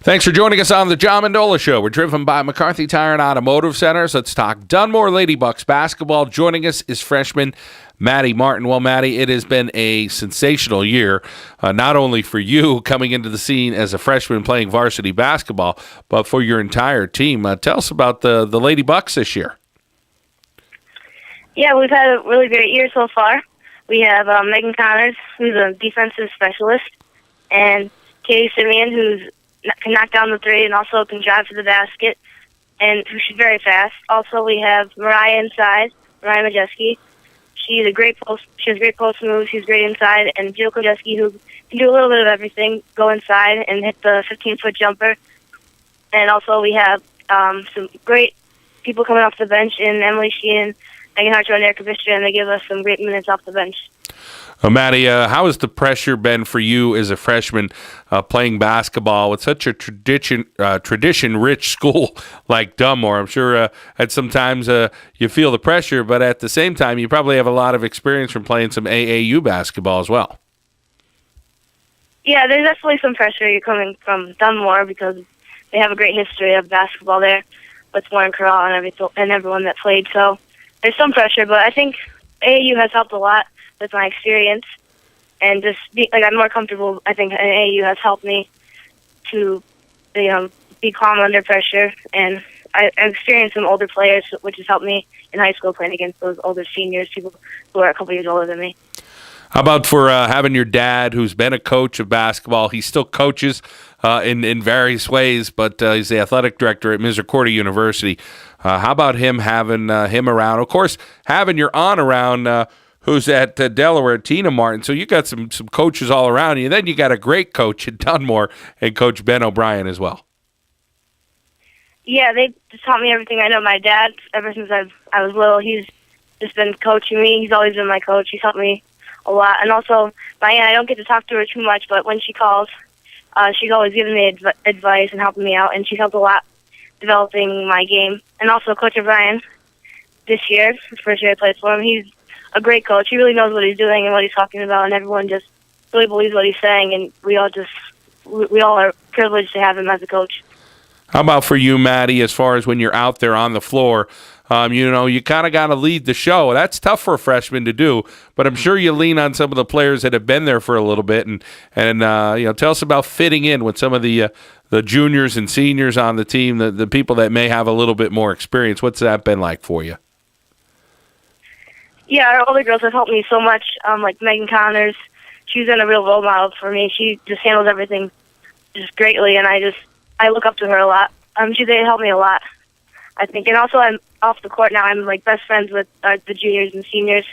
Thanks for joining us on the John Mendola Show. We're driven by McCarthy Tire and Automotive Centers. Let's talk Dunmore Lady Bucks basketball. Joining us is freshman Maddie Martin. Well, Maddie, it has been a sensational year, not only for you coming into the scene as a freshman playing varsity basketball, but for your entire team. Tell us about the Lady Bucks this year. Yeah, we've had a really great year so far. We have Megan Connors, who's a defensive specialist, and Katie Simeon, who can knock down the three and also can drive to the basket, and she's very fast. Also, we have Mariah inside, Mariah Majeski. She has great post moves. She's great inside, and Jill Kojeski, who can do a little bit of everything, go inside and hit the 15-foot jumper. And also, we have some great people coming off the bench in Emily Sheehan, Megan Hartwell, and Erica Vischer, and they give us some great minutes off the bench. Maddiie, how has the pressure been for you as a freshman playing basketball with such a tradition-rich school like Dunmore? I'm sure at some times you feel the pressure, but at the same time, you probably have a lot of experience from playing some AAU basketball as well. Yeah, there's definitely some pressure you're coming from Dunmore because they have a great history of basketball there with Warren Corral and everyone that played. So there's some pressure, but I think AAU has helped a lot with my experience, and just I'm more comfortable. I think AAU has helped me to, be calm under pressure, and I've experienced some older players, which has helped me in high school playing against those older seniors, people who are a couple years older than me. How about for having your dad, who's been a coach of basketball? He still coaches in various ways, but he's the athletic director at Misericordia University. How about him having him around? Of course, having your aunt around. Who's at Delaware, Tina Martin. So you got some coaches all around you. And then you got a great coach at Dunmore and Coach Ben O'Brien as well. Yeah, they just taught me everything I know. My dad, ever since I was little, he's just been coaching me. He's always been my coach. He's helped me a lot. And also, my aunt, I don't get to talk to her too much, but when she calls, she's always giving me advice and helping me out. And she's helped a lot developing my game. And also, Coach O'Brien, this year, the first year I played for him, he's a great coach. He really knows what he's doing and what he's talking about, and everyone just really believes what he's saying, and we all are privileged to have him as a coach. How about for you, Maddie, as far as when you're out there on the floor, you kind of got to lead the show. That's tough for a freshman to do, but I'm sure you lean on some of the players that have been there for a little bit, and tell us about fitting in with some of the juniors and seniors on the team, the people that may have a little bit more experience. What's that been like for you? Yeah, our older girls have helped me so much, like Megan Connors. She's been a real role model for me. She just handles everything just greatly, and I look up to her a lot. They help me a lot, I think. And also, I'm off the court now. I'm best friends with the juniors and seniors.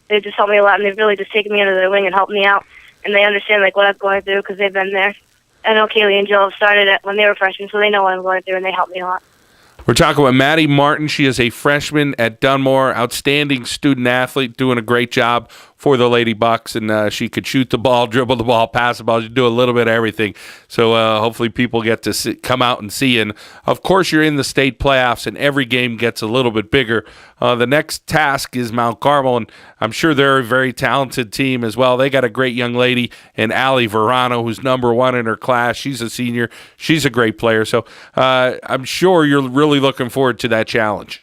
They just help me a lot, and they've really just taken me under their wing and helped me out. And they understand what I'm going through because they've been there. I know Kaylee and Jill have started it when they were freshmen, so they know what I'm going through, and they help me a lot. We're talking about Maddie Martin. She is a freshman at Dunmore, outstanding student athlete, doing a great job for the Lady Bucks, and she could shoot the ball, dribble the ball, pass the ball. She do a little bit of everything. So hopefully people get to come out and see. And, of course, you're in the state playoffs, and every game gets a little bit bigger. The next task is Mount Carmel, and I'm sure they're a very talented team as well. They got a great young lady in Allie Verano, who's #1 in her class. She's a senior. She's a great player. So I'm sure you're really looking forward to that challenge.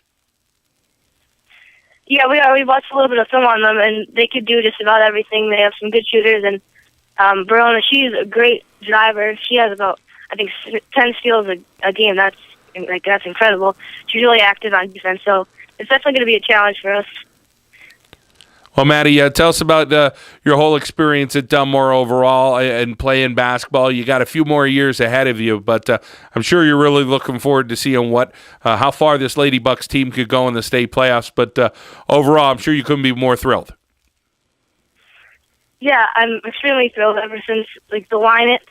Yeah, we are. We watched a little bit of film on them, and they could do just about everything. They have some good shooters, and Verona, she's a great driver. She has about, 10 steals a game. That's incredible. She's really active on defense, so it's definitely going to be a challenge for us. Well, Maddie, tell us about your whole experience at Dunmore overall and playing basketball. You got a few more years ahead of you, but I'm sure you're really looking forward to seeing how far this Lady Bucks team could go in the state playoffs. But overall, I'm sure you couldn't be more thrilled. Yeah, I'm extremely thrilled. Ever since the line-it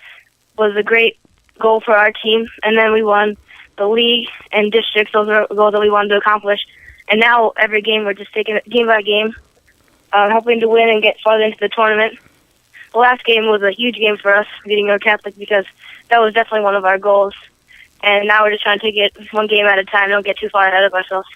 was a great goal for our team, and then we won the league and districts. Those are goals that we wanted to accomplish. And now every game we're just taking it game by game. Hoping to win and get farther into the tournament. The last game was a huge game for us, beating North Catholic, because that was definitely one of our goals. And now we're just trying to take it one game at a time, don't get too far ahead of ourselves.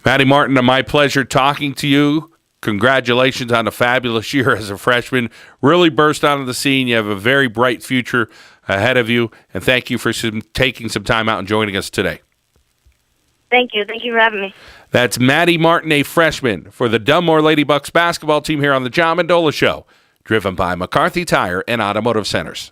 Maddie Martin, my pleasure talking to you. Congratulations on a fabulous year as a freshman. Really burst onto the scene. You have a very bright future ahead of you, and thank you for taking some time out and joining us today. Thank you. Thank you for having me. That's Maddie Martin, a freshman for the Dunmore Lady Bucks basketball team here on the John Mendola Show, driven by McCarthy Tire and Automotive Centers.